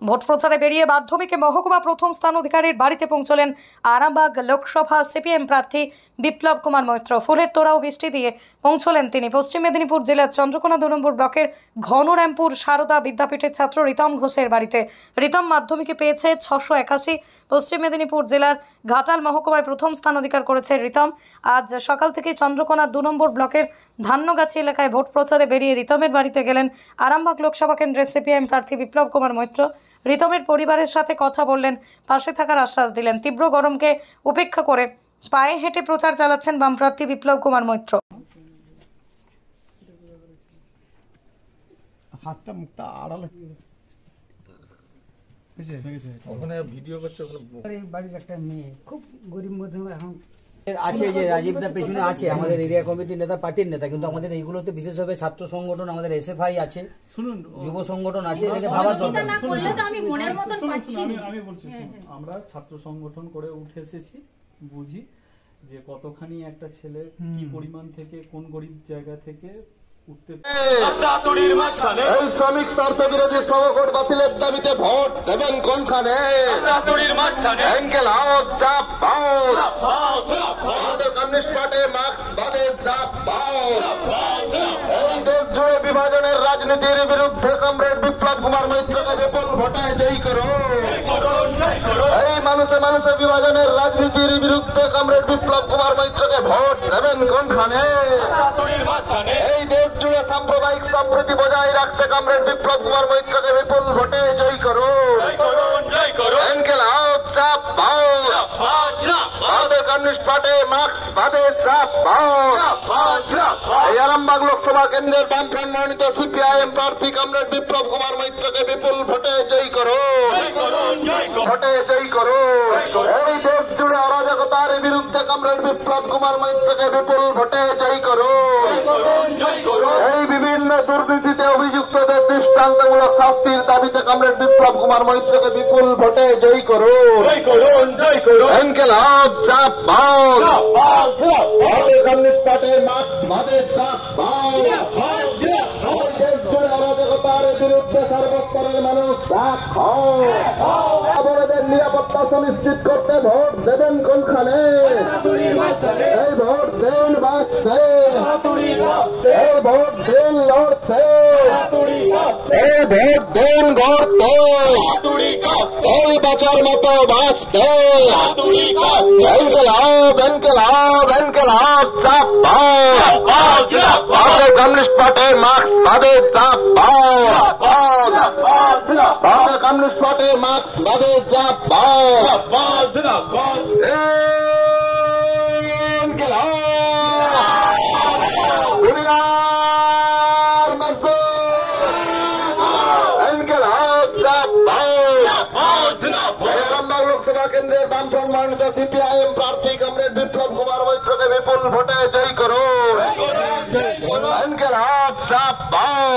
Vote প্রচারে বেরিয়ে মাধ্যমিকে মহকুমা প্রথম স্থান অধিকারীর বাড়িতে পৌঁছলেন আরামবাগ লোকসভা সিপিএম প্রার্থী বিপ্লব কুমার মৈত্র। ফুলের তোড়া ও বৃষ্টি দিয়ে পৌঁছলেন তিনি পশ্চিম মেদিনীপুর জেলার চন্দ্রকোনা 2 নম্বর ব্লকের ঘনরামপুর সারদা বিদ্যাপীঠের ছাত্র রিতম ঘোষের বাড়িতে। রিতম মাধ্যমিকে পেয়েছে 681। পশ্চিম মেদিনীপুর জেলার ঘাটাল মহকুমায় প্রথম স্থান অধিকার করেছে রিতম। আজ সকাল থেকে চন্দ্রকোনা 2 নম্বর ব্লকের ধান্যগাছি এলাকায় ভোট প্রচারে বেরিয়ে রিতমের বাড়িতে গেলেন আরামবাগ লোকসভা কেন্দ্রের সিপিএম প্রার্থী বিপ্লব কুমার মৈত্র। রিতমের পরিবারের সাথে কথা বললেন, পাশে থাকার আশ্বাস দিলেন। তীব্র গরমকে উপেক্ষা করে পায়ে হেঁটে প্রচার চালাচ্ছেন বাম প্রার্থী বিপ্লব কুমার মৈত্র। হাতটা মুখটা আড়ালে ওখানে ভিডিও করছে। বাড়ির একটা মেয়ে খুব গরিব মধ্যে এখন আছে যে রাজীবদা পেছনে আছে আমাদের এরিয়া কমিটির নেতা, পার্টির নেতা, কিন্তু আমাদের এইগুলোতে বিশেষভাবে ছাত্র সংগঠন, আমাদের এসএফআই আছে, যুব সংগঠন আছে, ভাবার দরকার। আমি বলছি, আমরা ছাত্র সংগঠন করে উঠে এসেছি, বুঝি যে কতখানি একটা ছেলে কি পরিমাণ থেকে কোন গরিব জায়গা থেকে উঠতে। এই শ্রমিক স্বার্থ বিরোধী শ্রমকোড বাতিলের দাবিতে ভোট দেবেন কোনখানে? অ্যাঙ্কেল আউট, চাপ আউট। আমাদের কমিউনিস্ট পার্টি মার্ক্সবাদে চাপ আউট। এই দেশ জুড়ে বিভাজনের রাজনীতির বিরুদ্ধে কমরেড বিপ্লব কুমার মৈত্রকে বিপুল ভোটে জয়ী করুন। এই মানুষে মানুষে বিভাজনের রাজনীতির বিরুদ্ধে কমরেড বিপ্লব কুমার মৈত্রকে ভোট দেবেন কোনখানে? এই দেশ জুড়ে সাম্প্রদায়িক সম্প্রীতি বজায় রাখতে কমরেড বিপ্লব কুমার মৈত্রকে বিপুল ভোটে জয়ী করুন। অ্যাঙ্কেল আউট, চাপ আউট। আমাদের কমিউনিস্ট পার্টি মার্ক্সবাদে চাপ আউট। এই আরামবাগ লোকসভা কেন্দ্রের বামফ্রন্ট মনোনীত সিপিআইএম প্রার্থী কমরেড বিপ্লব কুমার মৈত্রকে বিপুল ভোটে জয়ী করুন। ভোটে জয়ী করুন। এই দেশ জুড়ে অরাজকতার বিরুদ্ধে কমরেড বিপ্লব কুমার মৈত্রকে বিপুল ভোটে জয়ী করুন। এই বিভিন্ন দুর্নীতিতে অভিযুক্তদের দৃষ্টান্তমূলক শাস্তির দাবিতে কমরেড বিপ্লব কুমার মৈত্রকে বিপুল ভোটে জয়ী করুন। অ্যাঙ্কেল আউট, চাপ আউট। আমাদের কমিউনিস্ট পার্টি মার্ক্সবাদের চাপ আউট। দেশ জুড়ে অরাজকতার বিরুদ্ধে সর্বস্তরের মানুষ চাপ আউট। অবরোধের নিরাপত্তা সুনিশ্চিত করতে ভোট দেবেন কোনখানে? এই ভোট দেন বাঁচতে, এই ভোট দেন লড়তে, এই ভোট দেন গড়তে, এই বাঁচার মতো বাঁচতে। অ্যাঙ্কেল আউট, অ্যাঙ্কেল আউট, অ্যাঙ্কেল আউট, চাপ আউট। আমাদের কমিউনিস্ট পার্টি মার্ক্সবাদে চাপ আউট। আমাদের কমিউনিস্ট পার্টি মার্ক্সবাদে চাপ আউট। অ্যাঙ্কেল আউট। দুনিয়ার মজদুর, অ্যাঙ্কেল আউট, চাপ আউট। আরামবাগ লোকসভা কেন্দ্রের বামফ্রন্ট মনোনীত সিপিআইএম প্রার্থী কমরেড বিপ্লব কুমার মৈত্রকে বিপুল ভোটে জয়ী করুন। অ্যাঙ্কেল আউট, চাপ আউট।